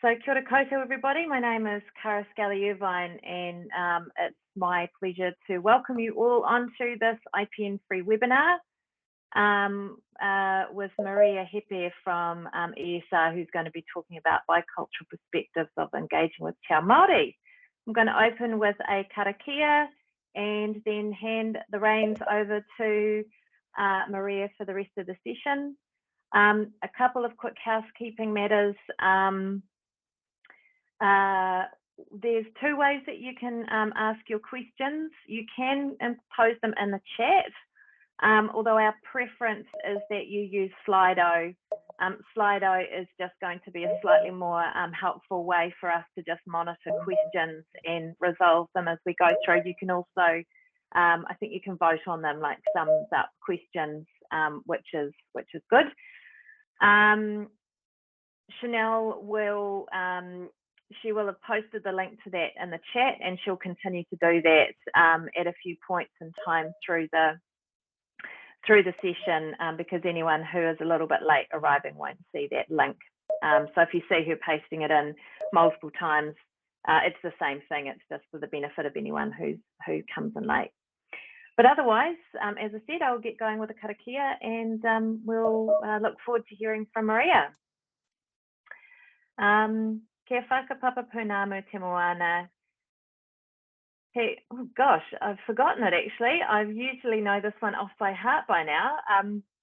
So kia ora koutou everybody, my name is Cara Scally-Irvine and it's my pleasure to welcome you all onto this IPN free webinar with Maria Hepe from ESR, who's going to be talking about bicultural perspectives of engaging with Te Ao Māori. I'm going to open with a karakia and then hand the reins over to Maria for the rest of the session. A couple of quick housekeeping matters. There's two ways that you can ask your questions. You can pose them in the chat, although our preference is that you use Slido. Slido is just going to be a slightly more helpful way for us to just monitor questions and resolve them as we go through. You can also, I think you can vote on them, like sums up questions, which is good. Chanel will she will have posted the link to that in the chat, and she'll continue to do that at a few points in time through the session, because anyone who is a little bit late arriving won't see that link. So if you see her pasting it in multiple times, it's the same thing. It's just for the benefit of anyone who comes in late. But otherwise, as I said, I'll get going with the karakia, and we'll look forward to hearing from Maria. Kia whakapapa pūnamu te moana. Hey, oh gosh, I've forgotten it actually. I usually know this one off by heart by now.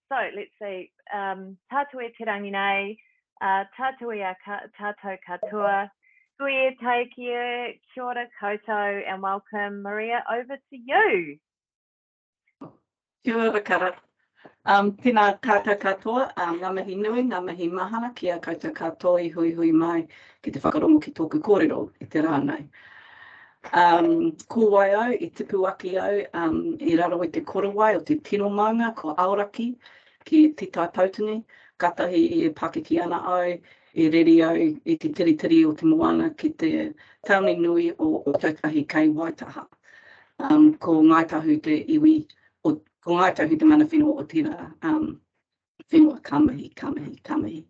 So let's see. Tātou e te rangi nei, tātou e a tātou katoa. Kui e taikia, kia ora koutou, and welcome Maria, over to you. Kia ora kara. Tēnā tātou katoa, ngā mihi nui, ngā mihi mahana, kia koutou katoa I hui mai ki te whakarongo ki tōku kōrero I te rānei. Ko wai au, I tipu aki au, I raro I te korowai o te tino maunga, ko aoraki, ki te taipautangi, katahi I Pākiki ana au, I reri au I te tiritiri o te moana ki te taone nui o Tautahi kei Waitaha. Ko ngaitahu te iwi, ko ngaitahu te mana whenua o tēnā whenua kamahi.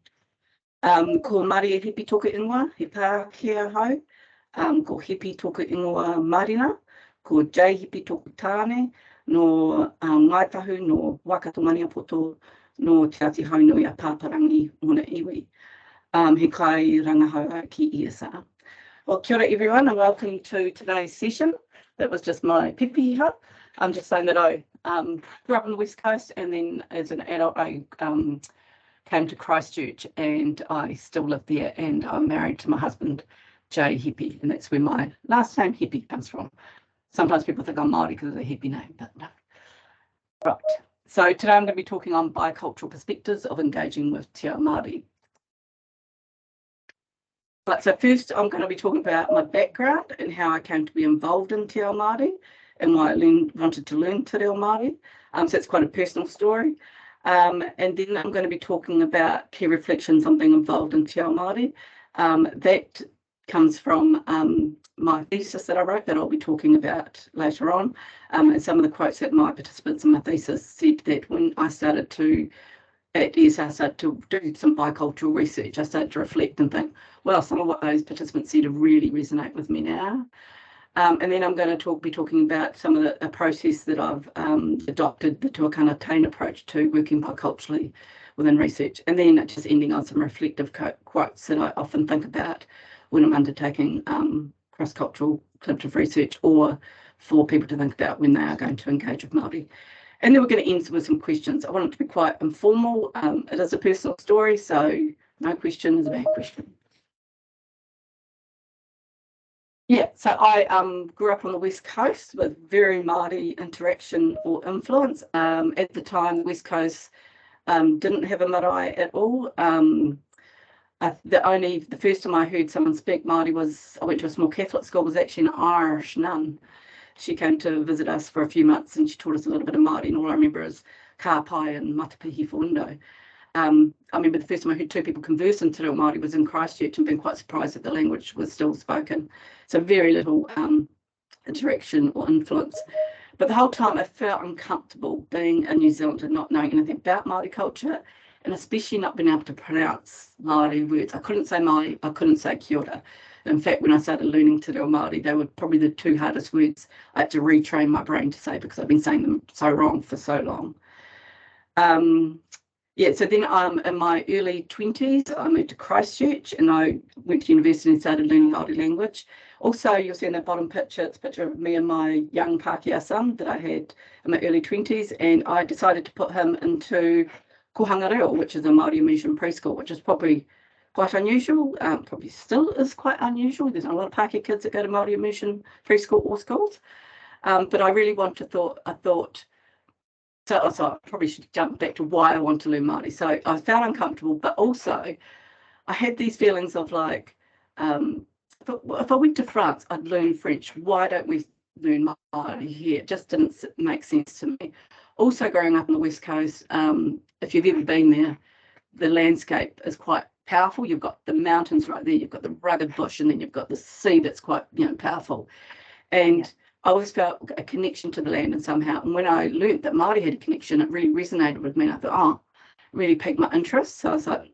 Ko Māori e hipi toka ingoa, he Pākehā hau, ko hipi toka ingoa Marina, ko Jay hipi toka tāne, no ngaitahu, no Waikato Maniapoto, no Te Ati Haunui a Pāparangi Mona Iwi. He kai rangahau ki ESR. Well, kia ora everyone, and welcome to today's session. That was just my pipiha. I'm just saying that I grew up on the West Coast, and then as an adult I came to Christchurch, and I still live there, and I'm married to my husband, Jay Hippie, and that's where my last name Hippie comes from. Sometimes people think I'm Māori because of the Hippie name, but no. Right, so today I'm going to be talking on bicultural perspectives of engaging with Te Ao Māori. But so first I'm going to be talking about my background and how I came to be involved in Te Ao Māori and why I wanted to learn Te Reo Māori. So it's quite a personal story. And then I'm going to be talking about key reflections on being involved in Te Ao Māori. That comes from my thesis that I wrote that I'll be talking about later on. And some of the quotes that my participants in my thesis said that when I started to at ESR, I started to do some bicultural research, I started to reflect and think, well, some of what those participants said really resonate with me now. And then I'm going to be talking about some of the process that I've adopted, the tuakana tain approach to working biculturally within research, and then just ending on some reflective quotes that I often think about when I'm undertaking cross-cultural collaborative research, or for people to think about when they are going to engage with Māori. And then we're going to end with some questions. I want it to be quite informal. It is a personal story, so no question is a bad question. Yeah, so I grew up on the West Coast with very Māori interaction or influence. At the time, the West Coast didn't have a marae at all. The first time I heard someone speak Māori was, I went to a small Catholic school, was actually an Irish nun. She came to visit us for a few months and she taught us a little bit of Māori, and all I remember is ka pai and matapihi whaundo. I remember the first time I heard two people converse in Te Reo Māori was in Christchurch, and being quite surprised that the language was still spoken. So very little interaction or influence. But the whole time I felt uncomfortable being in New Zealand and not knowing anything about Māori culture, and especially not being able to pronounce Māori words. I couldn't say Māori, I couldn't say kia ora. In fact, when I started learning Te Reo Māori, they were probably the two hardest words I had to retrain my brain to say because I've been saying them so wrong for so long. Yeah, so then in my early 20s, I moved to Christchurch and I went to university and started learning Māori language. Also, you'll see in that bottom picture, it's a picture of me and my young Pākehā son that I had in my early 20s, and I decided to put him into Kohanga Reo, which is a Māori immersion preschool, which is probably quite unusual, probably still is quite unusual. There's not a lot of Pākehā kids that go to Māori immersion preschool or schools, but I really so I probably should jump back to why I want to learn Māori. So I found uncomfortable, but also I had these feelings of like, if I went to France, I'd learn French. Why don't we learn Māori here? It just didn't make sense to me. Also, growing up on the West Coast, if you've ever been there, the landscape is quite powerful. You've got the mountains right there, you've got the rugged bush, and then you've got the sea that's quite, powerful. And I always felt a connection to the land and somehow. And when I learned that Māori had a connection, it really resonated with me. And I thought, really piqued my interest. So I was like,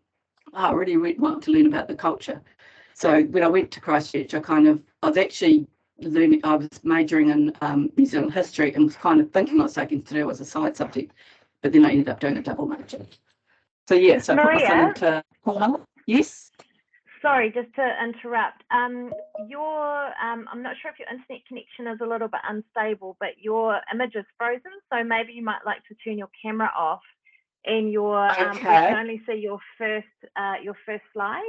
I really want to learn about the culture. So when I went to Christchurch, I was majoring in New Zealand history and was kind of thinking I was taking Te Reo as a side subject, but then I ended up doing a double major. So yeah, so Maria, I put myself into yes. Sorry, just to interrupt. I'm not sure if your internet connection is a little bit unstable, but your image is frozen. So maybe you might like to turn your camera off, and we can only see your first slide.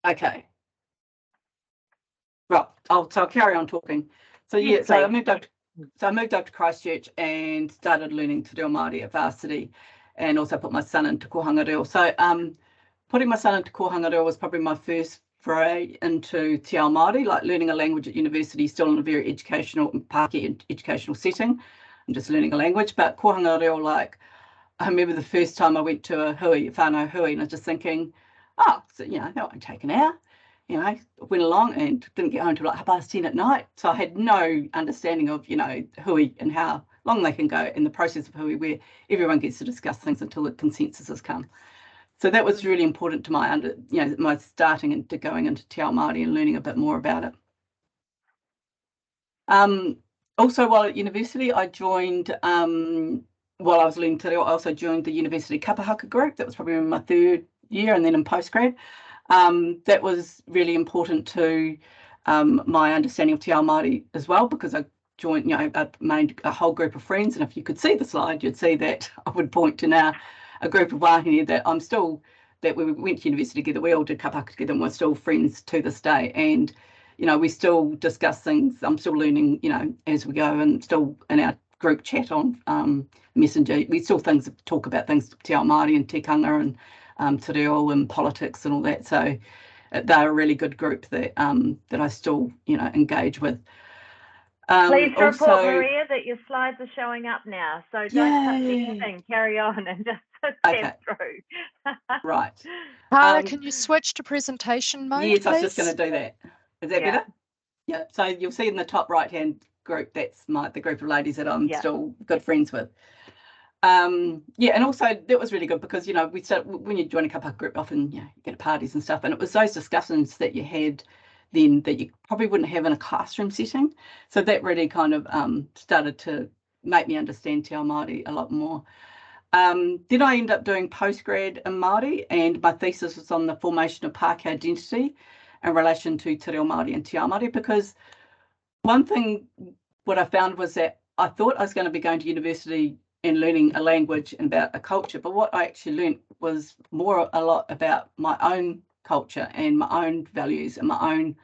Okay. Right. I'll carry on talking. So yes, so I moved up to Christchurch and started learning Te Reo Māori at varsity, and also put my son into Kohanga Reo. So putting my son into Kohanga Reo was probably my first foray into Te Ao Māori, like learning a language at university, still in a very educational setting, and just learning a language. But Kohanga Reo, like, I remember the first time I went to a whānau hui, and I was just thinking, so, that won't take an hour. Went along and didn't get home till like 10:30 at night. So I had no understanding of, hui and how long they can go in the process of hui, where everyone gets to discuss things until the consensus has come. So that was really important to my starting into going into Te Ao Māori and learning a bit more about it. Also, while at university, I joined, while I was learning Te Reo, I also joined the university kapahaka group. That was probably in my third year, and then in postgrad. That was really important to my understanding of Te Ao Māori as well, because I joined, I made a whole group of friends, and if you could see the slide, you'd see that I would point to now a group of wāhine that we went to university together, we all did kapahaka together, and we're still friends to this day. And, we still discuss things. I'm still learning, as we go, and still in our group chat on Messenger, we still talk about things, Te Ao Māori and tikanga and Te Reo and politics and all that. So they're a really good group that I still, engage with. Please report, Maria, that your slides are showing up now. So don't touch anything. Carry on and just step through. Right. Tara, can you switch to presentation mode, yes, please? I was just going to do that. Is that better? Yeah. So you'll see in the top right-hand group, that's the group of ladies that I'm still good friends with. And also that was really good because, we started, when you join a kapahaka group, often, you get parties and stuff, and it was those discussions that you had then that you probably wouldn't have in a classroom setting. So that really kind of started to make me understand Te Ao Māori a lot more. Then I ended up doing postgrad in Māori, and my thesis was on the formation of Pākehā identity in relation to Te Reo Māori and Te Ao Māori, because one thing, what I found was that I thought I was going to be going to university and learning a language and about a culture, but what I actually learned was a lot about my own culture and my own values and my own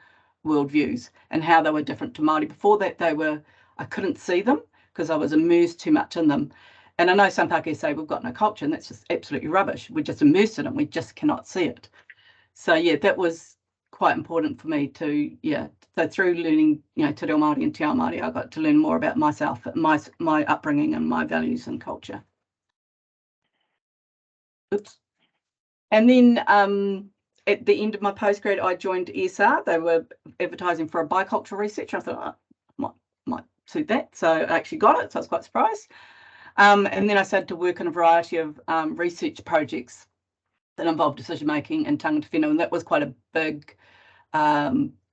worldviews and how they were different to Māori. Before that, I couldn't see them because I was immersed too much in them. And I know some Pākehā say we've got no culture, and that's just absolutely rubbish. We're just immersed in it, we just cannot see it. So that was quite important for me to, so through learning, Te Reo Māori and Te Ao Māori, I got to learn more about myself, my upbringing and my values and culture. Oops. And then at the end of my postgrad, I joined ESR. They were advertising for a bicultural researcher. I thought, might suit that. So I actually got it, so I was quite surprised. And then I started to work on a variety of research projects that involved decision making and tangata whenua, and that was quite a big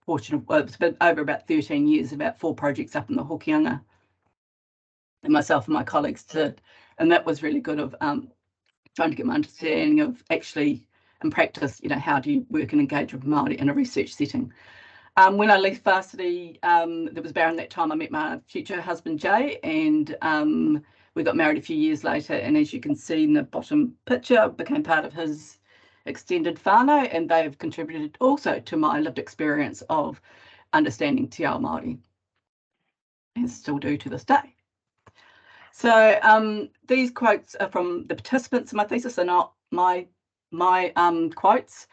portion of, well, it's been over about 13 years, about 4 projects up in the Hokianga, and myself and my colleagues did, and that was really good of trying to get my understanding of actually in practice, how do you work and engage with Māori in a research setting. When I left varsity, that was around that time I met my future husband Jay, and we got married a few years later, and as you can see in the bottom picture, I became part of his extended whānau, and they have contributed also to my lived experience of understanding te ao Māori, and still do to this day. So these quotes are from the participants in my thesis, they're not my quotes.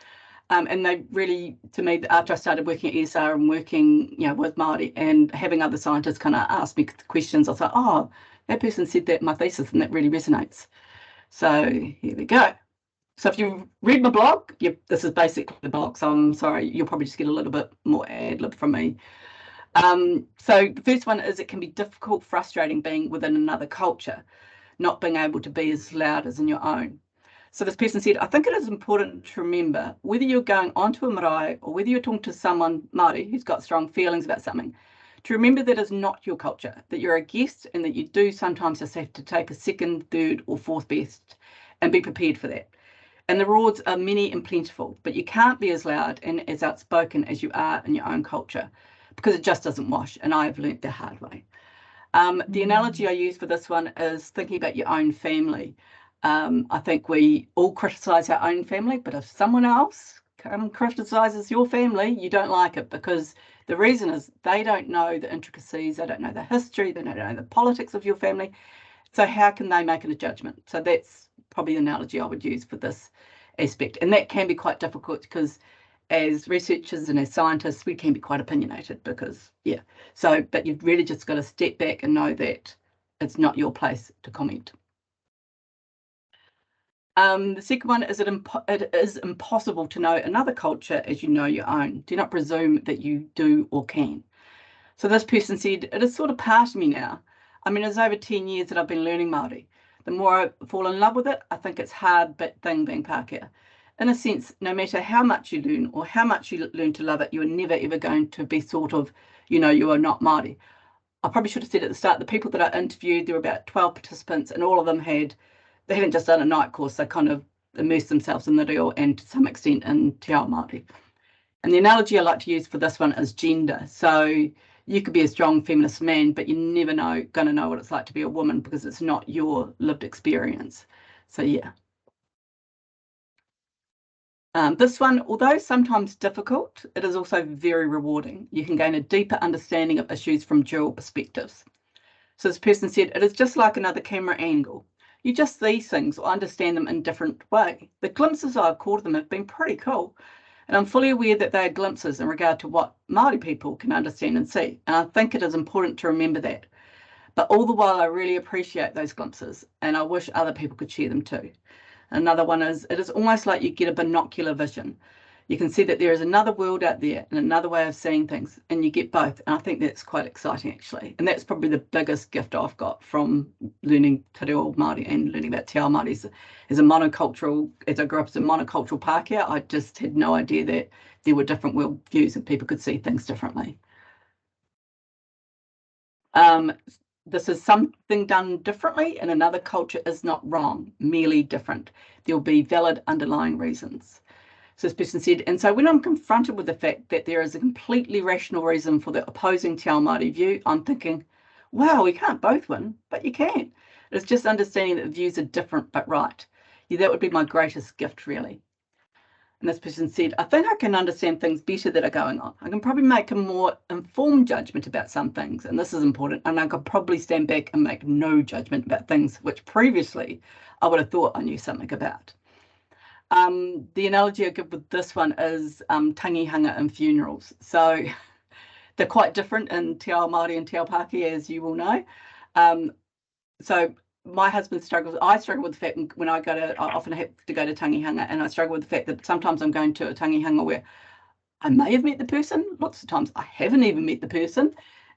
And they really, to me, after I started working at ESR and working, with Māori and having other scientists kind of ask me questions, I thought, oh, that person said that in my thesis, and that really resonates. So here we go. So if you read my blog, this is basically the blog, so I'm sorry, you'll probably just get a little bit more ad-lib from me. So the first one is it can be difficult, frustrating being within another culture, not being able to be as loud as in your own. So this person said, I think it is important to remember whether you're going onto a marae or whether you're talking to someone Māori who's got strong feelings about something, to remember that is not your culture, that you're a guest and that you do sometimes just have to take a second, third or fourth best and be prepared for that. And the rewards are many and plentiful, but you can't be as loud and as outspoken as you are in your own culture because it just doesn't wash, and I have learnt the hard way. The analogy I use for this one is thinking about your own family. I think we all criticise our own family, but if someone else criticises your family, you don't like it, because the reason is they don't know the intricacies, they don't know the history, they don't know the politics of your family. So how can they make a judgment? So that's probably the analogy I would use for this aspect. And that can be quite difficult because as researchers and as scientists, we can be quite opinionated because, but you've really just got to step back and know that it's not your place to comment. The second one is it is impossible to know another culture as you know your own. Do not presume that you do or can. So this person said, it is sort of part of me now. I mean, it's over 10 years that I've been learning Māori. The more I fall in love with it, I think it's hard bit thing being Pākehā. In a sense, no matter how much you learn or how much you learn to love it, you are never ever going to be sort of, you are not Māori. I probably should have said at the start, the people that I interviewed, there were about 12 participants, and all of them they hadn't just done a night course, they kind of immersed themselves in the reo and to some extent in te ao Māori. And the analogy I like to use for this one is gender. So you could be a strong feminist man, but you're never going to know what it's like to be a woman because it's not your lived experience. So yeah. This one, although sometimes difficult, it is also very rewarding. You can gain a deeper understanding of issues from dual perspectives. So this person said, it is just like another camera angle. You just see things or understand them in a different way. The glimpses I've caught of them have been pretty cool. And I'm fully aware that they are glimpses in regard to what Māori people can understand and see. And I think it is important to remember that. But all the while, I really appreciate those glimpses and I wish other people could share them too. Another one is, it is almost like you get a binocular vision. You can see that there is another world out there and another way of seeing things, and you get both. And I think that's quite exciting, actually. And that's probably the biggest gift I've got from learning te reo Māori and learning about te ao Māori. As I grew up as a monocultural Pākehā, I just had no idea that there were different world views and people could see things differently. This is something done differently in another culture is not wrong, merely different. There will be valid underlying reasons. So this person said, and so when I'm confronted with the fact that there is a completely rational reason for the opposing te ao Māori view, I'm thinking, wow, we can't both win, but you can. It's just understanding that the views are different but right. Yeah, that would be my greatest gift, really. And this person said, I think I can understand things better that are going on. I can probably make a more informed judgment about some things, and this is important, and I could probably stand back and make no judgment about things which previously I would have thought I knew something about. The analogy I give with this one is tangihanga and funerals. So they're quite different in te ao Māori and te ao Pākehā, as you will know. So my husband struggles. I struggle with the fact when I often have to go to tangihanga, and I struggle with the fact that sometimes I'm going to a tangihanga where I may have met the person. Lots of times I haven't even met the person,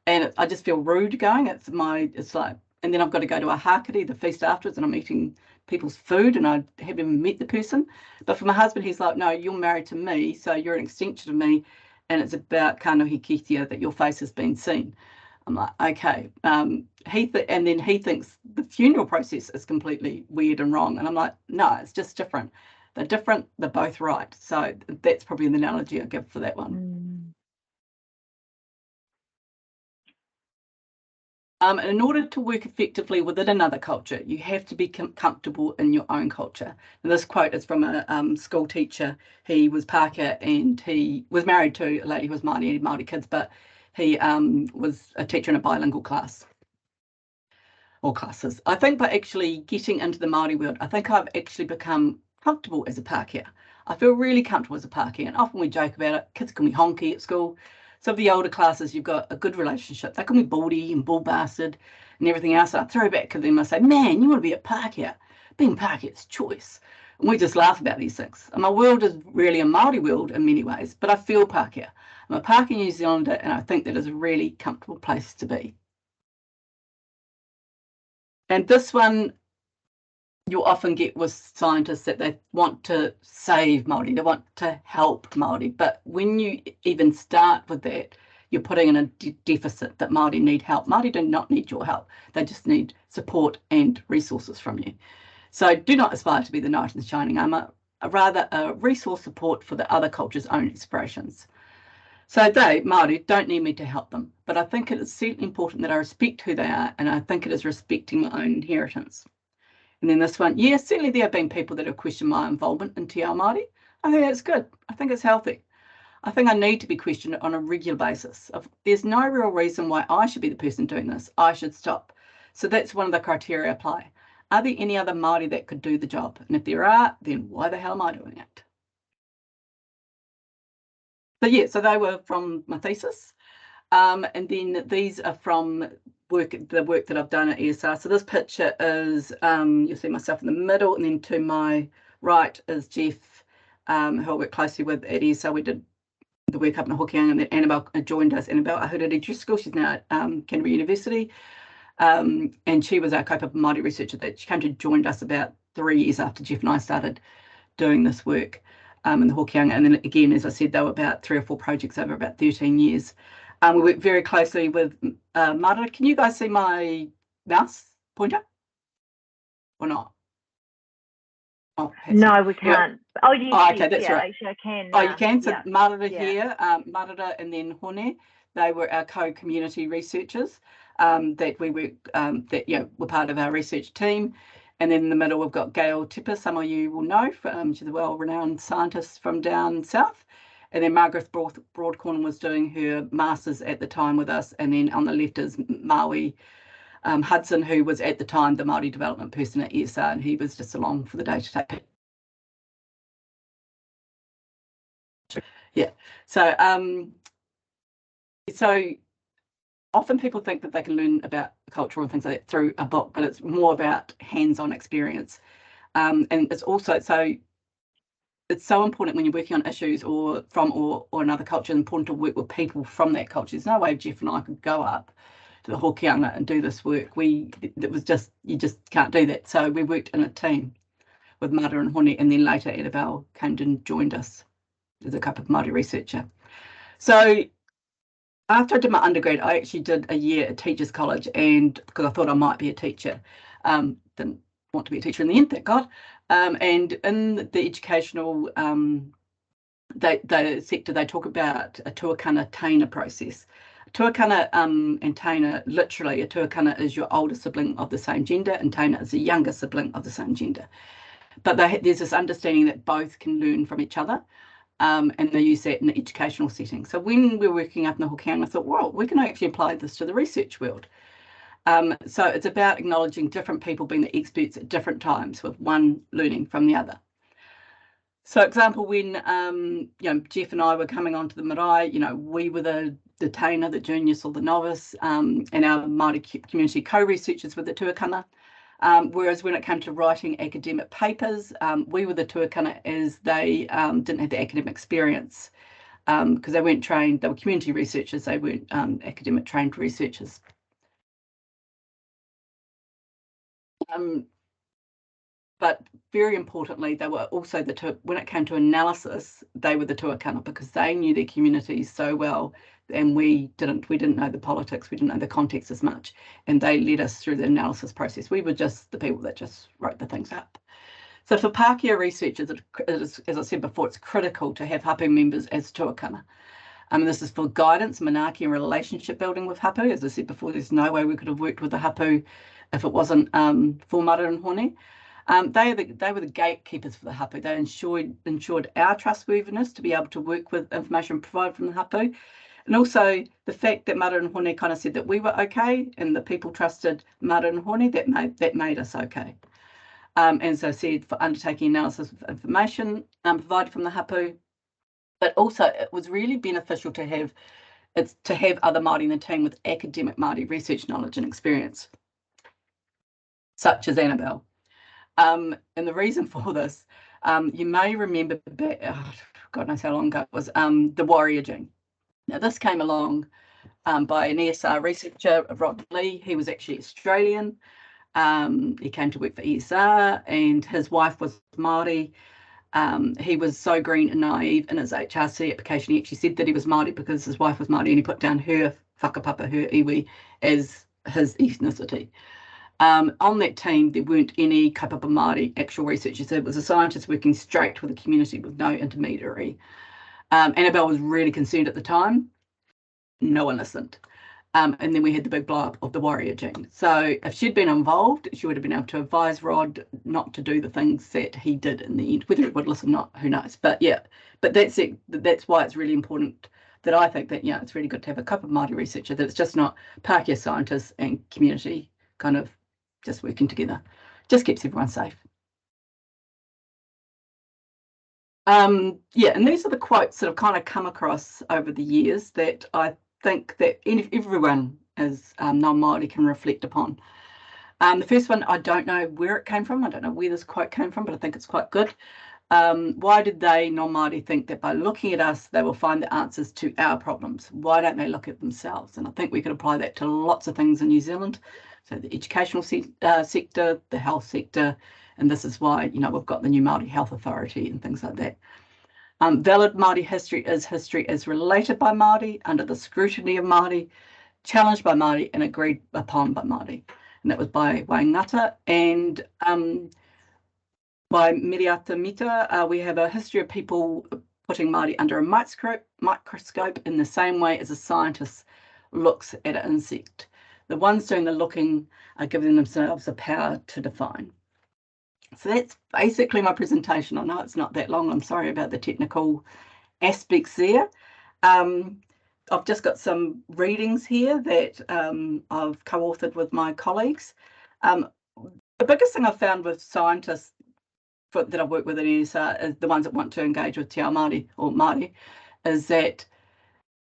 and I just feel rude going. It's like and then I've got to go to a hakari, the feast afterwards, and I'm eating people's food and I haven't even met the person. But for my husband, he's like, no, you're married to me, so you're an extension of me, and it's about kanohi kitia, that your face has been seen. I'm like, okay. And then he thinks the funeral process is completely weird and wrong. And I'm like, no, it's just different. They're different, they're both right. So that's probably the analogy I give for that one. And in order to work effectively within another culture, you have to be comfortable in your own culture. And this quote is from a school teacher. He was Pākehā and he was married to a lady who was Māori, he had Māori kids, but he was a teacher in a bilingual class or classes. I think by actually getting into the Māori world, I think I've actually become comfortable as a Pākehā. I feel really comfortable as a Pākehā, and often we joke about it. Kids call me honky at school. Some of the older classes, you've got a good relationship. They call me baldy and bull bastard and everything else. I throw back to them. I say, man, you want to be a Pākehā. Being Pākehā's choice. And we just laugh about these things. And my world is really a Māori world in many ways, but I feel Pākehā. I'm a Pākehā New Zealander, and I think that is a really comfortable place to be. And this one, you'll often get with scientists that they want to save Māori, they want to help Māori. But when you even start with that, you're putting in a deficit that Māori need help. Māori do not need your help. They just need support and resources from you. So do not aspire to be the knight in the shining armour, rather a resource support for the other culture's own aspirations. So they, Māori, don't need me to help them. But I think it is certainly important that I respect who they are, and I think it is respecting my own inheritance. And then this one, yes, certainly there have been people that have questioned my involvement in Te Ao Māori. I think that's good. I think it's healthy. I think I need to be questioned on a regular basis. If there's no real reason why I should be the person doing this, I should stop. So that's one of the criteria I apply. Are there any other Māori that could do the job? And if there are, then why the hell am I doing it? So yeah, so they were from my thesis. And then these are from the work that I've done at ESR. So this picture is, you'll see myself in the middle, and then to my right is Jeff, who I work closely with at ESR. We did the work up in Hokianga, and then Annabelle joined us. Annabelle Ahuriri Driscoll, she's now at Canterbury University. And she was our kaupapa Māori researcher that she came to join us about 3 years after Jeff and I started doing this work in the Hokianga. And then again, as I said, they were about 3 or 4 projects over about 13 years. We work very closely with Marta. Can you guys see my mouse pointer or not? Oh, no, we can't. Oh, yes, oh, okay, yes, that's yeah, right. actually I can. Oh, you can? So yeah. Marta here, Marta and then Hone, they were our co-community researchers that we work, that were part of our research team. And then in the middle, we've got Gail Tipper, some of you will know, she's a well-renowned scientist from down south. And then Margaret Broadcorn was doing her master's at the time with us. And then on the left is Maui Hudson, who was at the time the Māori development person at ESR, and he was just along for the day to take. Yeah. So often people think that they can learn about culture and things like that through a book, but it's more about hands-on experience. And it's also it's so important when you're working on issues or another culture, it's important to work with people from that culture. There's no way Jeff and I could go up to the Hokianga and do this work. You just can't do that. So we worked in a team with Mara and Hone, and then later Annabelle came and joined us as a kaupapa Māori researcher. So after I did my undergrad, I actually did a year at Teachers College, and because I thought I might be a teacher, didn't want to be a teacher in the end, thank God. And in the educational the sector, they talk about a tuakana taina process. Tuakana and taina, literally, a tuakana is your older sibling of the same gender, and taina is a younger sibling of the same gender. But there's this understanding that both can learn from each other. And they use that in an educational setting. So when we're working up in the Hokianga, I thought, well, we can actually apply this to the research world. So it's about acknowledging different people being the experts at different times, with one learning from the other. So example, when Jeff and I were coming onto the marae, we were the taina, the juniors or the novice, and our Māori community co-researchers were the tuakana. Whereas when it came to writing academic papers, we were the tuakana, as they didn't have the academic experience because they weren't trained. They were community researchers. They weren't academic trained researchers. But very importantly, they were also when it came to analysis, they were the tuakana, because they knew their communities so well, and we didn't know the politics, we didn't know the context as much, and they led us through the analysis process. We were just the people that just wrote the things up. So for Pākehā researchers, it is, as I said before, it's critical to have hapu members as tuakana. This is for guidance, manaaki, and relationship building with hapu. As I said before, there's no way we could have worked with the hapu if it wasn't for Mara and Hone. They were the gatekeepers for the hapu. They ensured our trustworthiness to be able to work with information provided from the hapu. And also the fact that Mara and Hone kind of said that we were okay and the people trusted Mara and Hone, that made us okay. As I said, for undertaking analysis of information provided from the hapu, but also it was really beneficial to have other Māori in the team with academic Māori research knowledge and experience, such as Annabelle. And the reason for this, you may remember back, God knows how long ago it was, the warrior gene. Now this came along by an ESR researcher, Rod Lee. He was actually Australian. He came to work for ESR, and his wife was Māori. He was so green and naive in his HRC application. He actually said that he was Māori because his wife was Māori, and he put down her whakapapa, her iwi, as his ethnicity. On that team, there weren't any kaupapa Māori actual researchers. It was a scientist working straight with the community with no intermediary. Annabelle was really concerned at the time. No one listened. And then we had the big blow up of the warrior gene. So if she'd been involved, she would have been able to advise Rod not to do the things that he did in the end. Whether it would listen or not, who knows? But yeah, but that's it. That's why it's really important that I think that, yeah, it's really good to have a couple of Māori researcher, that it's just not Pākehā scientists and community kind of just working together. Just keeps everyone safe. Yeah, and these are the quotes that have kind of come across over the years that I think that everyone as non-Māori can reflect upon. The first one, I don't know where it came from. I don't know where this quote came from, but I think it's quite good. Why did they, non-Māori, think that by looking at us, they will find the answers to our problems? Why don't they look at themselves? And I think we could apply that to lots of things in New Zealand. So the educational sector, the health sector, and this is why, you know, we've got the new Māori Health Authority and things like that. Valid Māori history as related by Māori, under the scrutiny of Māori, challenged by Māori, and agreed upon by Māori. And that was by Waingata. And by Miriata Mita, we have a history of people putting Māori under a microscope in the same way as a scientist looks at an insect. The ones doing the looking are giving themselves the power to define. So that's basically my presentation. I know it's not that long. I'm sorry about the technical aspects there. I've just got some readings here that I've co-authored with my colleagues. The biggest thing I've found with scientists that I've worked with in ESR, is the ones that want to engage with Te Ao Māori or Māori, is that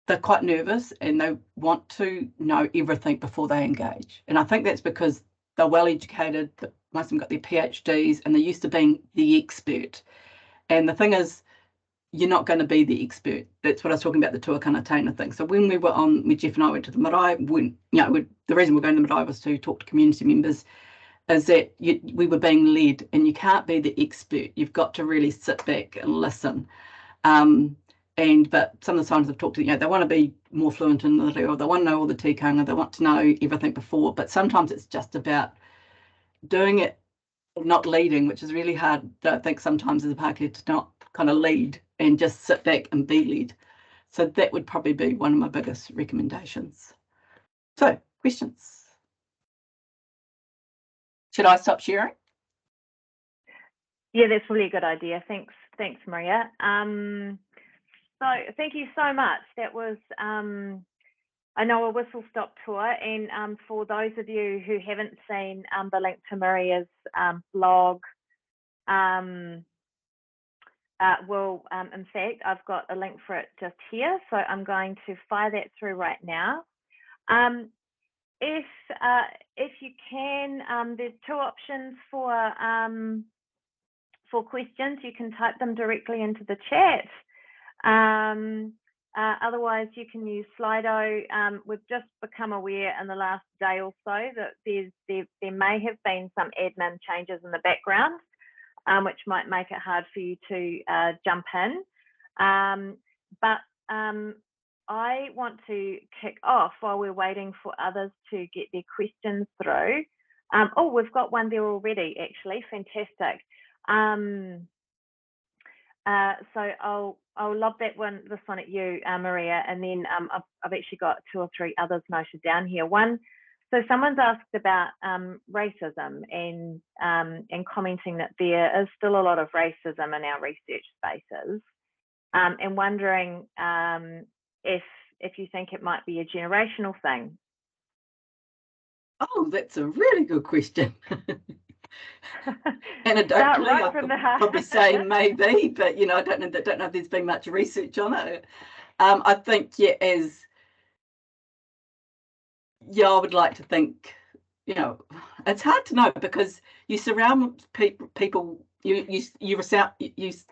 they're quite nervous and they want to know everything before they engage. And I think that's because they're well educated, most of them got their PhDs, and they're used to being the expert. And the thing is, you're not going to be the expert. That's what I was talking about, the tuakana taina thing. So when we were on, when Jeff and I went to the marae, the reason we're going to the marae was to talk to community members, is that we were being led, and you can't be the expert. You've got to really sit back and listen. But some of the scientists I've talked to, they want to be more fluent in the reo, they want to know all the tikanga, they want to know everything before, but sometimes it's just about doing it, not leading, which is really hard, I think, sometimes as a Pākehā, to not kind of lead and just sit back and be led. So that would probably be one of my biggest recommendations. So, questions? Should I stop sharing? Yeah, that's really a good idea. Thanks, Maria. So thank you so much. That was, I know, a whistle-stop tour. And for those of you who haven't seen the link to Maria's blog, in fact, I've got a link for it just here. So I'm going to fire that through right now. If you can, there's two options for questions. You can type them directly into the chat. Otherwise, you can use Slido. We've just become aware in the last day or so that there may have been some admin changes in the background, which might make it hard for you to jump in. But I want to kick off while we're waiting for others to get their questions through. Oh, we've got one there already, actually. Fantastic. So I'll lob this one at you, Maria, and then I've actually got 2 or 3 others noted down here. One, so someone's asked about racism and commenting that there is still a lot of racism in our research spaces, and wondering if you think it might be a generational thing. Oh, that's a really good question. Anecdotally, right I could probably say maybe, but I don't know if there's been much research on it. I think I would like to think, it's hard to know because you surround people, you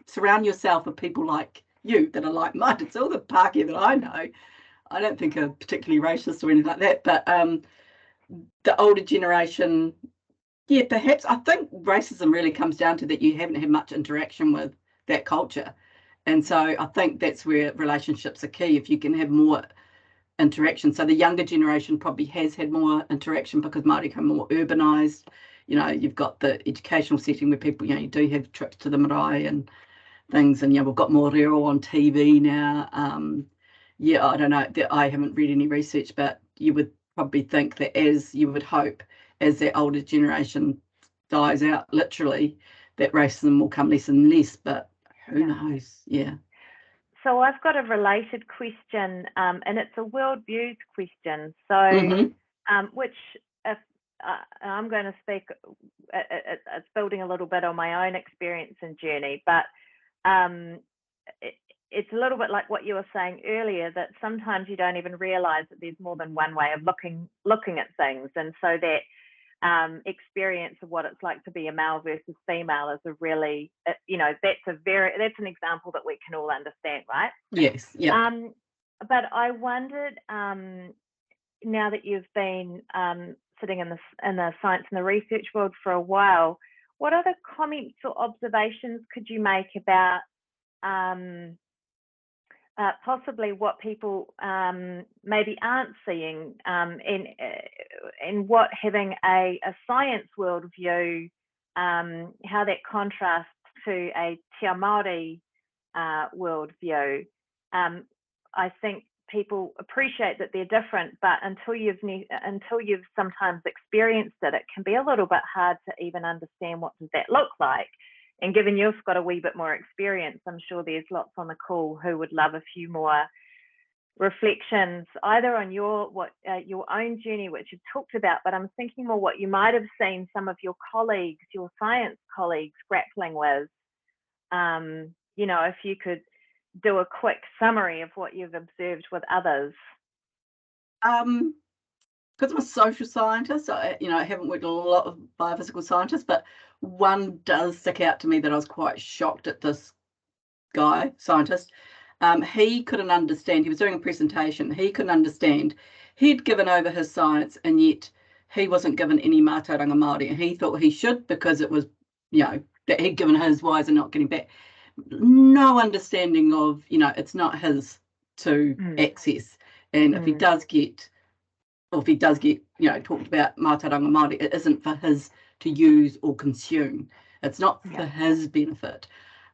surround yourself with people like you that are like-minded. So all the Pākehā that I know, I don't think are particularly racist or anything like that, but the older generation, yeah, perhaps. I think racism really comes down to that you haven't had much interaction with that culture. And so I think that's where relationships are key, if you can have more interaction. So the younger generation probably has had more interaction because Māori become more urbanised. You've got the educational setting where people, you do have trips to the marae and things. And, we've got more reo on TV now. I don't know. I haven't read any research, but you would probably think that, as you would hope, as the older generation dies out, literally, that racism will come less and less, but who knows? Yeah. So I've got a related question, and it's a world views question. So, which, if I'm going to speak, it's building a little bit on my own experience and journey, but it's a little bit like what you were saying earlier, that sometimes you don't even realise that there's more than one way of looking at things, and so that experience of what it's like to be a male versus female is a really, that's an example that we can all understand, right? Yes. Yeah. But I wondered, now that you've been sitting in the science and the research world for a while, what other comments or observations could you make about possibly what people maybe aren't seeing, in what having a science worldview, how that contrasts to a Te Māori worldview. I think people appreciate that they're different, but until you've sometimes experienced it, it can be a little bit hard to even understand what does that look like. And given you've got a wee bit more experience, I'm sure there's lots on the call who would love a few more reflections, either on your own journey, which you've talked about, but I'm thinking more what you might have seen some of your colleagues, your science colleagues, grappling with. If you could do a quick summary of what you've observed with others. Because I'm a social scientist, I haven't worked with a lot of biophysical scientists, but one does stick out to me that I was quite shocked at this guy, scientist. He couldn't understand. He was doing a presentation. He couldn't understand. He'd given over his science, and yet he wasn't given any mātauranga Māori, and he thought he should because it was, that he'd given his, why is it not getting back? No understanding of, it's not his to access. And if he does get, talked about mātauranga Māori, it isn't for his to use or consume. It's not for his benefit.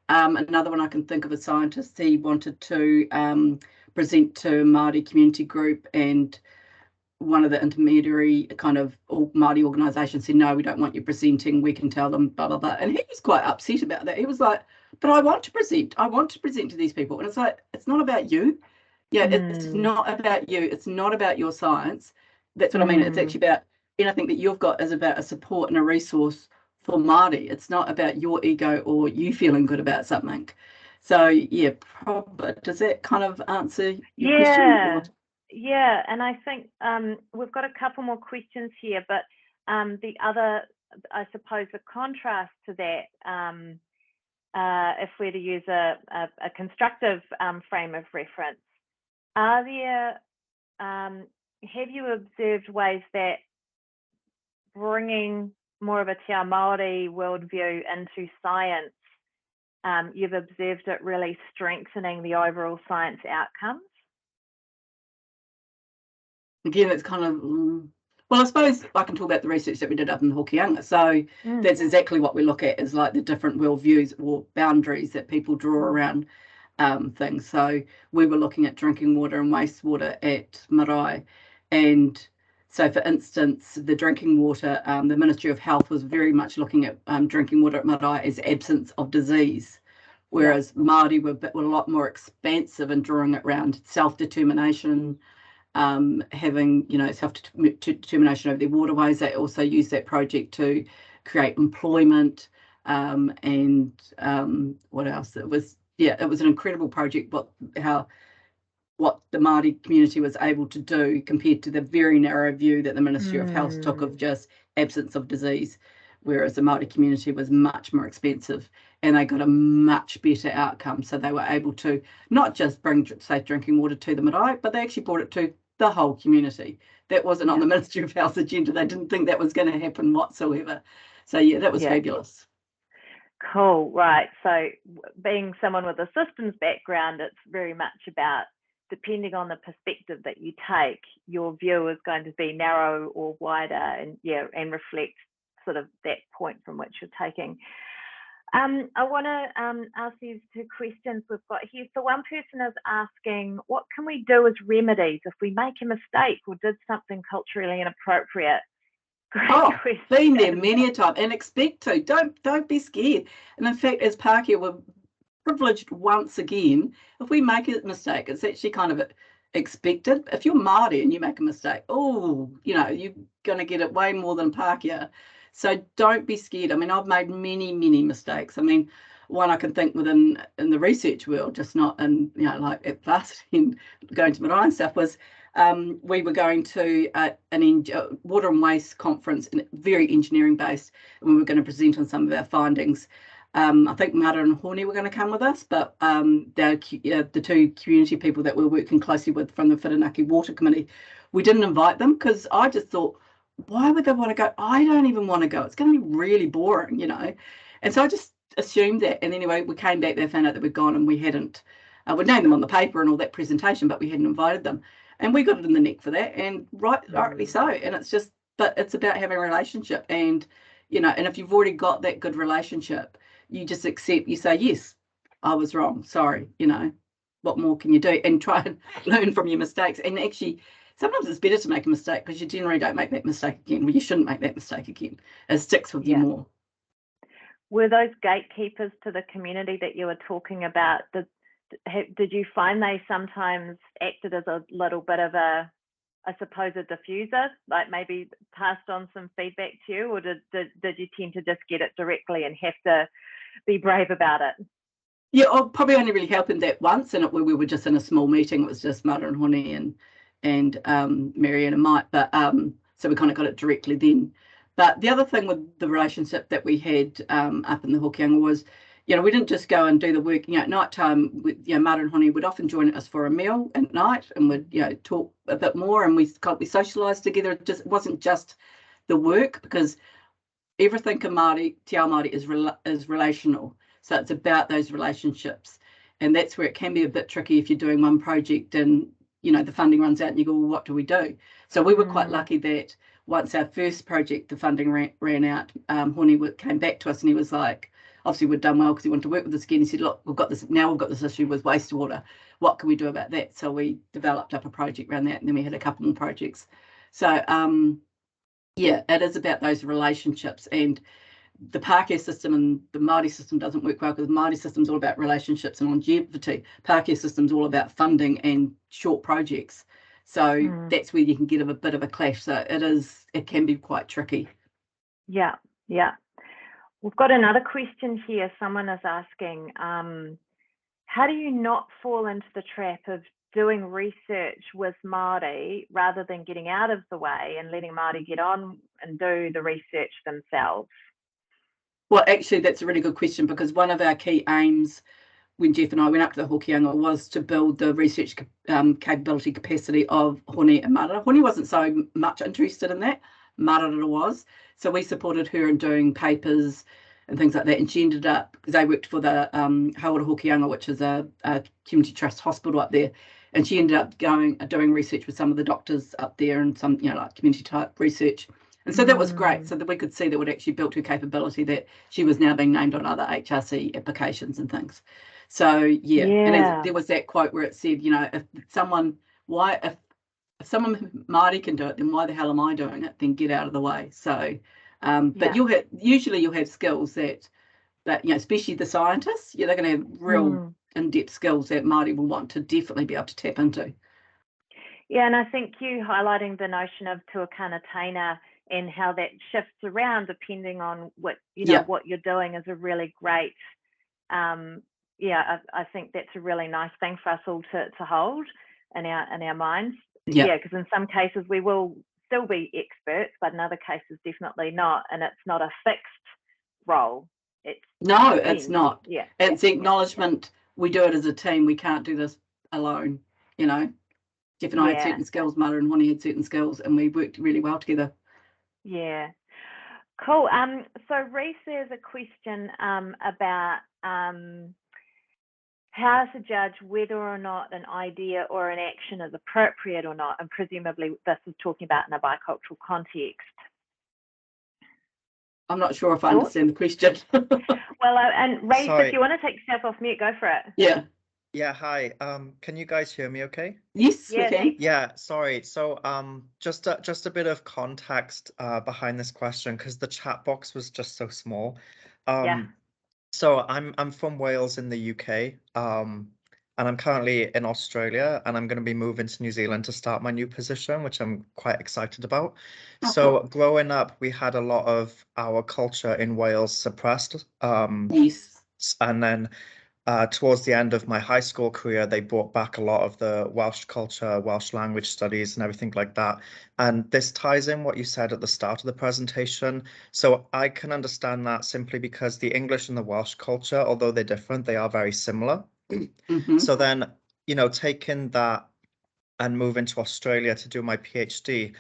Another one I can think of, a scientist, he wanted to present to a Māori community group, and one of the intermediary kind of Māori organisations said, no, we don't want you presenting, we can tell them, blah, blah, blah. And he was quite upset about that. He was like, but I want to present to these people. And it's like, it's not about you. It's not about you. It's not about your science. That's what I mean. It's actually about anything that you've got is about a support and a resource for Māori. It's not about your ego or you feeling good about something. So probably, does that kind of answer your question? Yeah, and I think we've got a couple more questions here, but the other, I suppose, the contrast to that, if we're to use a constructive frame of reference, Are there, have you observed ways that bringing more of a Te Ao Māori worldview into science, you've observed it really strengthening the overall science outcomes? Again, it's kind of, well, I suppose I can talk about the research that we did up in Hokianga. So that's exactly what we look at, is like the different worldviews or boundaries that people draw around things. So we were looking at drinking water and wastewater at Marae. And so, for instance, the drinking water, the Ministry of Health was very much looking at drinking water at Marae as absence of disease, whereas Māori were a lot more expansive in drawing it around self-determination, having, you know, self-determination over their waterways. They also used that project to create employment, and what else? It was an incredible project, what the Māori community was able to do compared to the very narrow view that the Ministry of Health took of just absence of disease, whereas the Māori community was much more expensive, and they got a much better outcome. So they were able to not just bring safe drinking water to the marae, but they actually brought it to the whole community. That wasn't on the Ministry of Health agenda. They didn't think that was going to happen whatsoever. So yeah, that was fabulous. Cool, right. So being someone with a systems background, it's very much about, depending on the perspective that you take, your view is going to be narrow or wider, and reflect sort of that point from which you're taking. I want to ask these two questions we've got here. So one person is asking, what can we do as remedies if we make a mistake or did something culturally inappropriate? Great question. Been there many a time, and expect to. Don't be scared. And in fact, as Pākehā, we're privileged once again. If we make a mistake, it's actually kind of expected. If you're Māori and you make a mistake, you're going to get it way more than Pākehā. So don't be scared. I mean, I've made many, many mistakes. I mean, one I can think in the research world, just not in, like at varsity and going to marae and stuff, was we were going to an water and waste conference, very engineering based, and we were going to present on some of our findings. I think Mara and Horny were going to come with us, but the two community people that we're working closely with from the Whirinaki Water Committee, we didn't invite them because I just thought, why would they want to go? I don't even want to go. It's going to be really boring, And so I just assumed that. And anyway, we came back, they found out that we'd gone and we hadn't, we'd named them on the paper and all that presentation, but we hadn't invited them. And we got it in the neck for that, and rightly so. And it's just, but it's about having a relationship, and, and if you've already got that good relationship, you just accept, you say, yes, I was wrong, sorry, what more can you do? And try and learn from your mistakes. And actually, sometimes it's better to make a mistake because you generally don't make that mistake again. Well, you shouldn't make that mistake again. It sticks with you more. Were those gatekeepers to the community that you were talking about, did you find they sometimes acted as a little bit of a diffuser, like maybe passed on some feedback to you, or did you tend to just get it directly and have to be brave about it? Yeah, probably only really happened that once, and we were just in a small meeting. It was just Mara and Hone and Marianne and Mike, but so we kind of got it directly then. But the other thing with the relationship that we had up in the Hokianga was, we didn't just go and do the work. At night time, Mara and Hone would often join us for a meal at night, and would talk a bit more, and we socialised together. It wasn't just the work, because everything in Māori, Te Ao Māori is relational. So it's about those relationships, and that's where it can be a bit tricky if you're doing one project and the funding runs out and you go, well, what do we do? So we were quite lucky that once our first project, the funding ran out, Hone came back to us and he was like, obviously we'd done well because he wanted to work with us again. He said, look, we've got this issue with wastewater. What can we do about that? So we developed up a project around that, and then we had a couple more projects. So it is about those relationships, and the Pākehā system and the Māori system doesn't work well because the Māori system is all about relationships and longevity. Pākehā system is all about funding and short projects. So that's where you can get a bit of a clash. So it can be quite tricky. Yeah. We've got another question here. Someone is asking, how do you not fall into the trap of doing research with Māori rather than getting out of the way and letting Māori get on and do the research themselves? Well, actually, that's a really good question, because one of our key aims when Jeff and I went up to the Hokianga was to build the research capability capacity of Hone and Marara. Hone wasn't so much interested in that, Marara was. So we supported her in doing papers and things like that. And she ended up, because they worked for the Hawara Hokianga, which is a community trust hospital up there. And she ended up doing research with some of the doctors up there and some, like community type research. And so that was great, so that we could see that we'd actually built her capability, that she was now being named on other HRC applications and things. So and there was that quote where it said, if someone Māori can do it, then why the hell am I doing it? Then get out of the way. So, but usually you'll have skills that especially the scientists, they're going to have real in-depth skills that Māori will want to definitely be able to tap into. Yeah, and I think you highlighting the notion of tuakana taina and how that shifts around depending on what what you're doing is a really great. I think that's a really nice thing for us all to hold in our minds. Yeah, because in some cases we will still be experts, but in other cases definitely not, and it's not a fixed role. It's not. Yeah, it's the acknowledgement. We do it as a team. We can't do this alone. Jeff and I had certain skills, Mara and Hone had certain skills, and we worked really well together. Yeah, cool. So Reese, there's a question about how to judge whether or not an idea or an action is appropriate or not, and presumably this is talking about in a bicultural context. I'm not sure if I understand the question. Well, and Reese, if you want to take yourself off mute, go for it. Yeah. Yeah, hi. Can you guys hear me okay? Yes, we can. Yeah, sorry. So just a bit of context behind this question, because the chat box was just so small. So I'm from Wales in the UK, and I'm currently in Australia, and I'm going to be moving to New Zealand to start my new position, which I'm quite excited about. So growing up, we had a lot of our culture in Wales suppressed. Yes. And then towards the end of my high school career, they brought back a lot of the Welsh culture, Welsh language studies, and everything like that. And this ties in what you said at the start of the presentation. So I can understand that simply because the English and the Welsh culture, although they're different, they are very similar. So then, taking that and moving to Australia to do my PhD,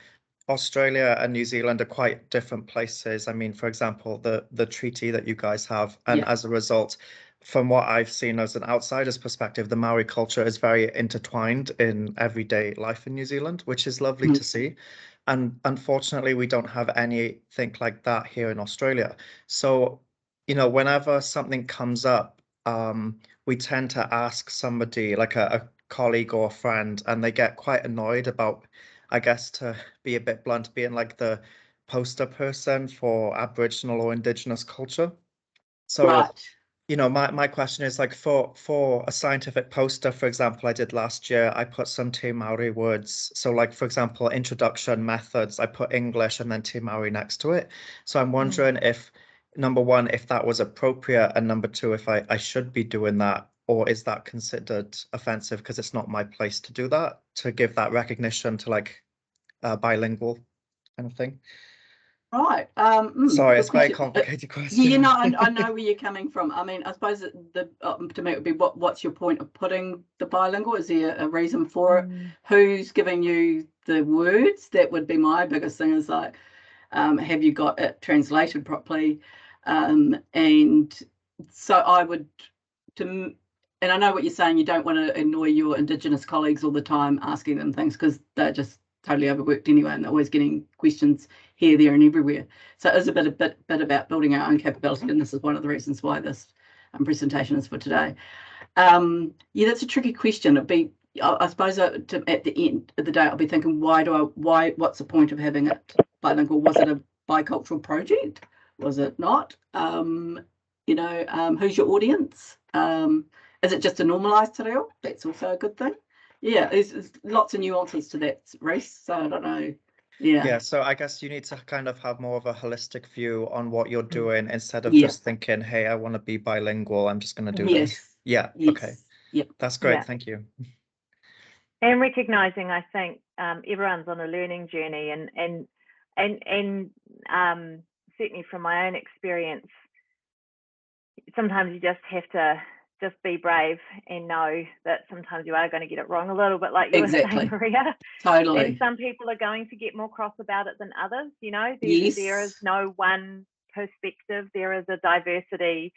Australia and New Zealand are quite different places. I mean, for example, the treaty that you guys have, and as a result, from what I've seen as an outsider's perspective, the Maori culture is very intertwined in everyday life in New Zealand, which is lovely to see. And unfortunately, we don't have anything like that here in Australia. So, whenever something comes up, we tend to ask somebody, like a colleague or a friend, and they get quite annoyed about, I guess, to be a bit blunt, being like the poster person for Aboriginal or Indigenous culture. So, my question is, like, for a scientific poster, for example, I did last year, I put some Te Maori words. So, like, for example, introduction methods, I put English and then Te Maori next to it. So I'm wondering if, number one, if that was appropriate, and number two, if I should be doing that, or is that considered offensive because it's not my place to do that, to give that recognition to, like, bilingual kind of thing? Right. Sorry, it's a very complicated question. I know where you're coming from. I mean, I suppose to me it would be what's your point of putting the bilingual? Is there a reason for it? Who's giving you the words? That would be my biggest thing, is like, have you got it translated properly? And so I would, and I know what you're saying, you don't want to annoy your Indigenous colleagues all the time asking them things, because they're just totally overworked anyway, and they're always getting questions here, there, and everywhere. So it is a bit about building our own capability, and this is one of the reasons why this presentation is for today. That's a tricky question. It'd be, I suppose, at the end of the day, I'll be thinking, what's the point of having it bilingual? Was it a bicultural project? Was it not? Who's your audience? Is it just a normalised te reo? That's also a good thing. Yeah, there's lots of nuances to that, Reese. So I don't know. Yeah, so I guess you need to kind of have more of a holistic view on what you're doing, instead of just thinking, hey, I want to be bilingual, I'm just going to do this. Yeah, okay. Yeah, that's great. Thank you. And recognising, I think, everyone's on a learning journey, and certainly from my own experience, sometimes you just have to just be brave and know that sometimes you are going to get it wrong a little bit, like you were Exactly. saying, Maria. Totally. And some people are going to get more cross about it than others. Yes. There is no one perspective. There is a diversity.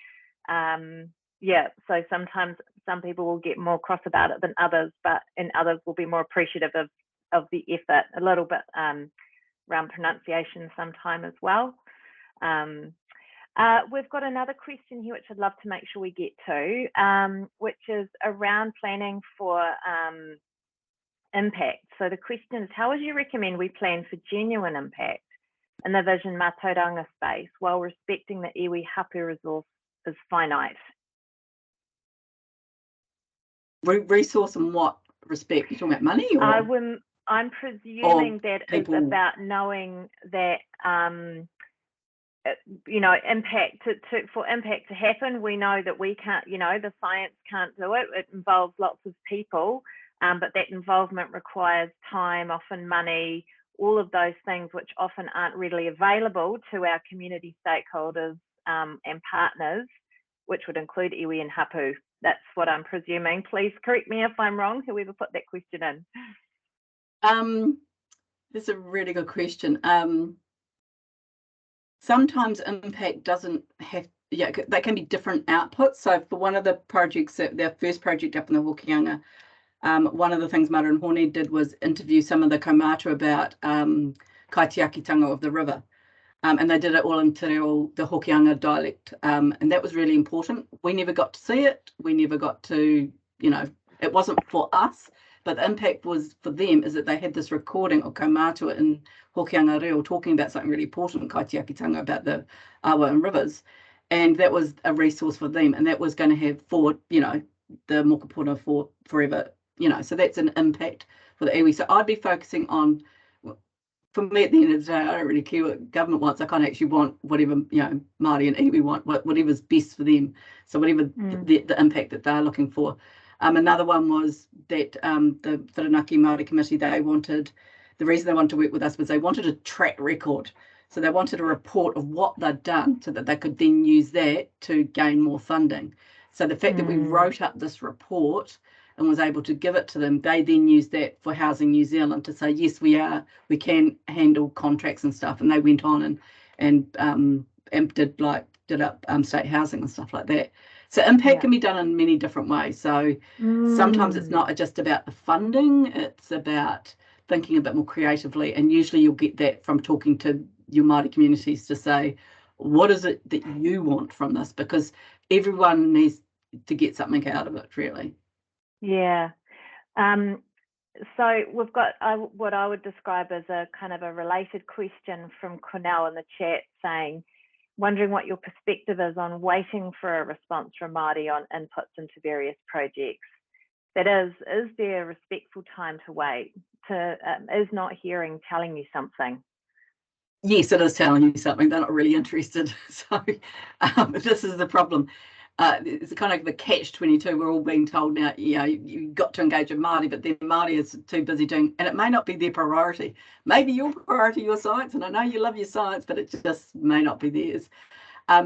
So sometimes some people will get more cross about it than others, and others will be more appreciative of the effort, a little bit around pronunciation sometime as well. We've got another question here, which I'd love to make sure we get to, which is around planning for impact. So the question is, how would you recommend we plan for genuine impact in the vision mātauranga space while respecting the iwi hapu resource is finite? Resource in what respect? You're talking about money? Or? I'm presuming that people... is about knowing that impact for impact to happen. We know that we can't, the science can't do it. It involves lots of people, but that involvement requires time, often money, all of those things which often aren't readily available to our community stakeholders and partners, which would include iwi and hapu. That's what I'm presuming. Please correct me if I'm wrong, whoever put that question in. That's a really good question. Sometimes impact doesn't have, they can be different outputs. So for one of the projects, their first project up in the Hokianga, one of the things Mara and Horne did was interview some of the kaumātua about kaitiakitanga of the river. And they did it all in te reo, the Hokianga dialect. And that was really important. We never got to see it. We never got to, it wasn't for us. But the impact was for them is that they had this recording of kaumātua in Hokianga reo talking about something really important, kaitiakitanga, about the awa and rivers. And that was a resource for them. And that was going to have for, the mokopuna for forever, So that's an impact for the iwi. So I'd be focusing on, for me at the end of the day, I don't really care what government wants. I kind of actually want whatever, Māori and iwi want, whatever's best for them. So whatever the impact that they're looking for. Another one was that the Whirinaki Māori Committee, the reason they wanted to work with us was they wanted a track record. So they wanted a report of what they'd done so that they could then use that to gain more funding. So the fact that we wrote up this report and was able to give it to them, they then used that for Housing New Zealand to say, yes, we can handle contracts and stuff. And they went on and did up state housing and stuff like that. So impact can be done in many different ways. So sometimes it's not just about the funding, it's about thinking a bit more creatively. And usually you'll get that from talking to your Māori communities to say, what is it that you want from this? Because everyone needs to get something out of it, really. Yeah. So we've got what I would describe as a kind of a related question from Cornell in the chat saying, wondering what your perspective is on waiting for a response from Māori on inputs into various projects. That is there a respectful time to wait? Is not hearing telling you something? Yes, it is telling you something. They're not really interested. So this is the problem. It's kind of the catch-22. We're all being told now, you've got to engage with Māori, but then Māori is too busy doing, and it may not be their priority. Maybe your priority, your science, and I know you love your science, but it just may not be theirs.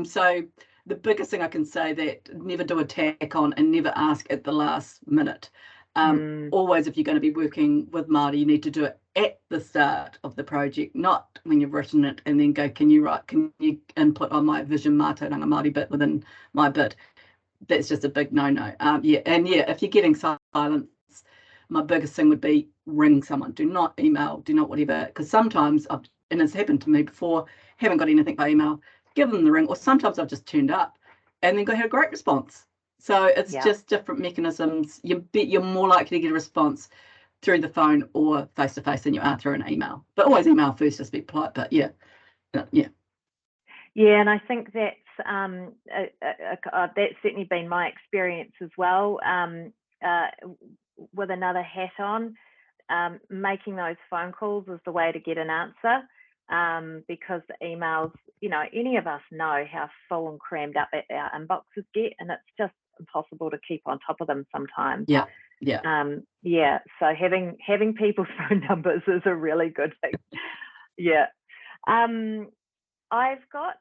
So the biggest thing I can say that never do a tack on and never ask at the last minute. Always, if you're going to be working with Māori, you need to do it at the start of the project, not when you've written it and then go, can you input on my vision mātauranga Māori bit within my bit? That's just a big no-no. If you're getting silence, my biggest thing would be ring someone. Do not email, do not whatever, because sometimes, and it's happened to me before, haven't got anything by email, give them the ring, or sometimes I've just turned up and then had a great response. So it's just different mechanisms. You're more likely to get a response through the phone or face-to-face than you are through an email. But always email first, just be polite, but yeah. Yeah, and I think that's certainly been my experience as well. With another hat on, making those phone calls is the way to get an answer, because the emails, any of us know how full and crammed up our inboxes get, and it's just impossible to keep on top of them sometimes. So having people's phone numbers is a really good thing. I've got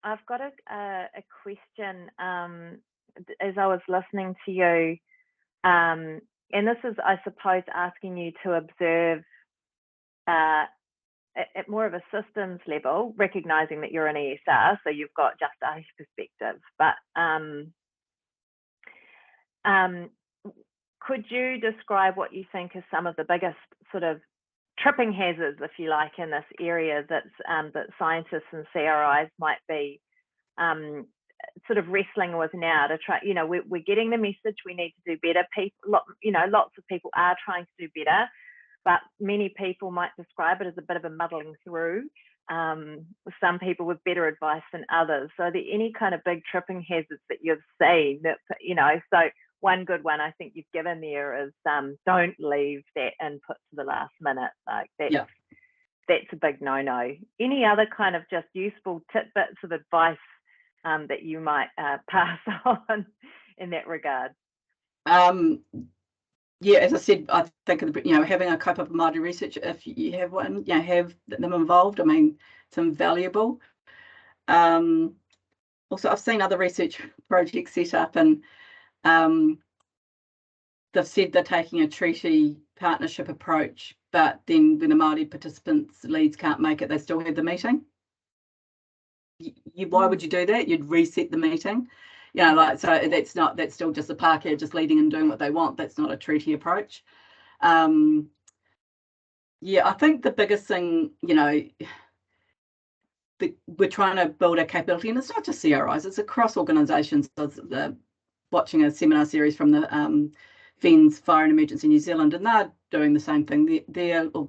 I've got a question as I was listening to you, and this is, I suppose, asking you to observe at more of a systems level, recognizing that you're an ESR, so you've got just a perspective, but could you describe what you think are some of the biggest sort of tripping hazards, if you like, in this area that scientists and CRIs might be sort of wrestling with now to try, we're getting the message we need to do better. Lots of people are trying to do better, but many people might describe it as a bit of a muddling through. Some people with better advice than others. So are there any kind of big tripping hazards that you've seen that, so one good one I think you've given there is don't leave that input to the last minute. Like that's a big no-no. Any other kind of just useful tidbits of advice that you might pass on in that regard? Yeah, as I said, I think having a kaupapa Māori research, if you have one, have them involved. I mean, it's invaluable. Also, I've seen other research projects set up, and they've said they're taking a treaty partnership approach, but then when the Māori participants leads can't make it, they still have the meeting. Why would you do that? You'd reset the meeting. So that's still just the Pākehā just leading and doing what they want. That's not a treaty approach. I think the biggest thing, we're trying to build our capability, and it's not just CRIs, it's across organisations. Watching a seminar series from the FENS Fire and Emergency New Zealand, and they're doing the same thing.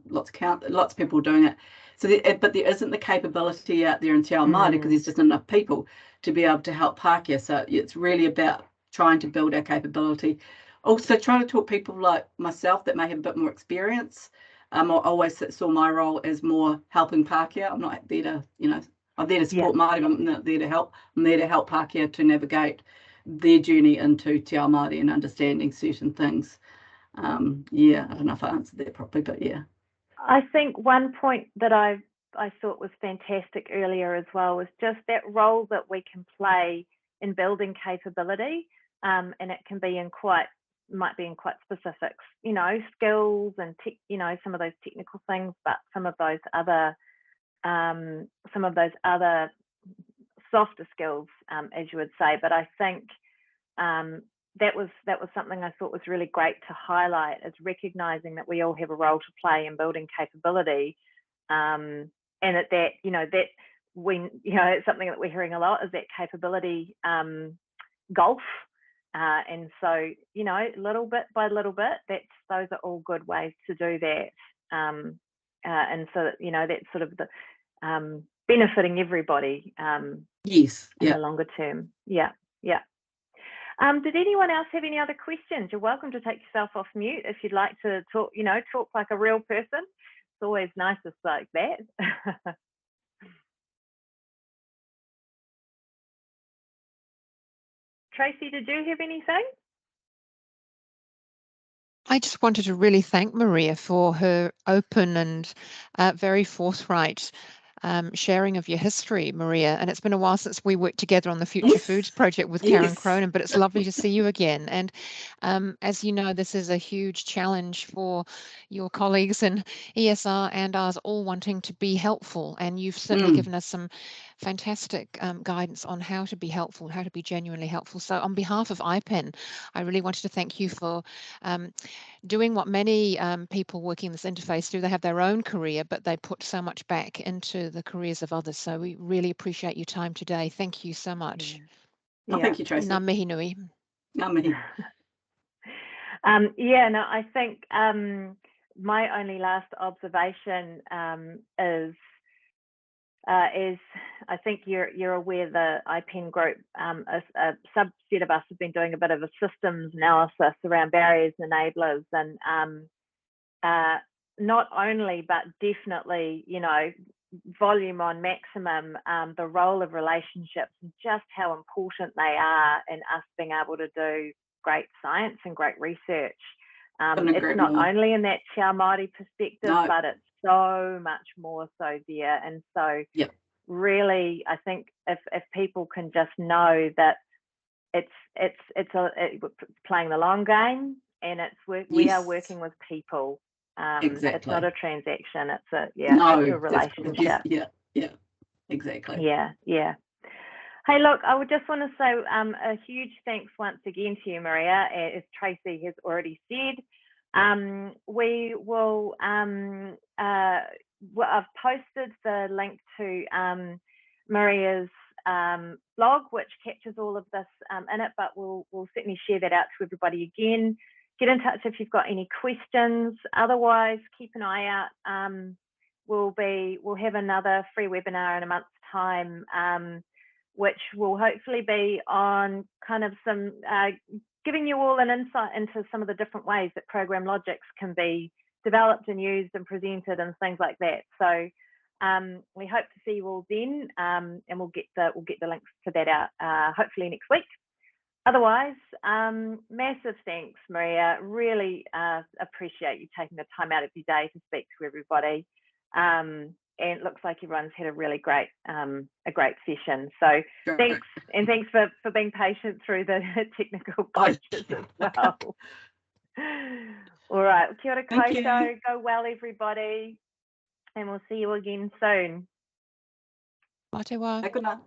Lots of people doing it. So, but there isn't the capability out there in Te Ao Māori because there's just not enough people to be able to help Pākehā. So it's really about trying to build our capability. Also, trying to talk people like myself that may have a bit more experience. I always saw my role as more helping Pākehā. I'm not there to, I'm there to support Māori, but I'm not there to help. I'm there to help Pākehā to navigate their journey into Te Ao Māori and understanding certain things. I don't know if I answered that properly, but yeah. I think one point that I thought was fantastic earlier as well was just that role that we can play in building capability, and it can be might be in quite specifics, skills and some of those technical things, but some of those other softer skills, as you would say. But I think that was something I thought was really great to highlight, is recognizing that we all have a role to play in building capability, and that we it's something that we're hearing a lot, is that capability golf, and so little bit by little bit, those are all good ways to do that, and so that that's sort of the benefiting everybody. Yes. In the longer term. Yeah. Did anyone else have any other questions? You're welcome to take yourself off mute if you'd like to talk, talk like a real person. It's always nicest like that. Tracy, did you have anything? I just wanted to really thank Maria for her open and very forthright sharing of your history, Maria. And it's been a while since we worked together on the Future Foods project with Karen Cronin, but it's lovely to see you again. And as you know, this is a huge challenge for your colleagues in ESR and ours, all wanting to be helpful. And you've certainly given us some fantastic guidance on how to be helpful, how to be genuinely helpful. So on behalf of IPEN, I really wanted to thank you for doing what many people working in this interface do. They have their own career, but they put so much back into the careers of others. So we really appreciate your time today. Thank you so much. Thank you, Tracy. Ngā mihi nui. Ngā mihi. I think my only last observation is I think you're aware the IPEN group, a subset of us have been doing a bit of a systems analysis around barriers and enablers, and not only, but definitely, volume on maximum, the role of relationships and just how important they are in us being able to do great science and great research. It's not only in that Te Ao Māori perspective, but it's so much more so there. And so really, I think if people can just know that it's playing the long game, and we are working with people. Exactly. It's not a transaction. It's a No, it's a relationship. Yeah, exactly. Yeah. Hey, look, I would just want to say a huge thanks once again to you, Maria. As Tracy has already said, we will. I've posted the link to Maria's blog, which captures all of this in it, but we'll certainly share that out to everybody again. Get in touch if you've got any questions. Otherwise, keep an eye out. We'll have another free webinar in a month's time, which will hopefully be on kind of some giving you all an insight into some of the different ways that program logics can be developed and used and presented and things like that. So we hope to see you all then, and we'll get the links to that out hopefully next week. Otherwise, massive thanks, Maria. Really appreciate you taking the time out of your day to speak to everybody. And it looks like everyone's had a really great session. So thanks, and thanks for being patient through the technical glitches as well. All right, kia ora koutou, go well everybody, and we'll see you again soon. Mā te wā. Good night.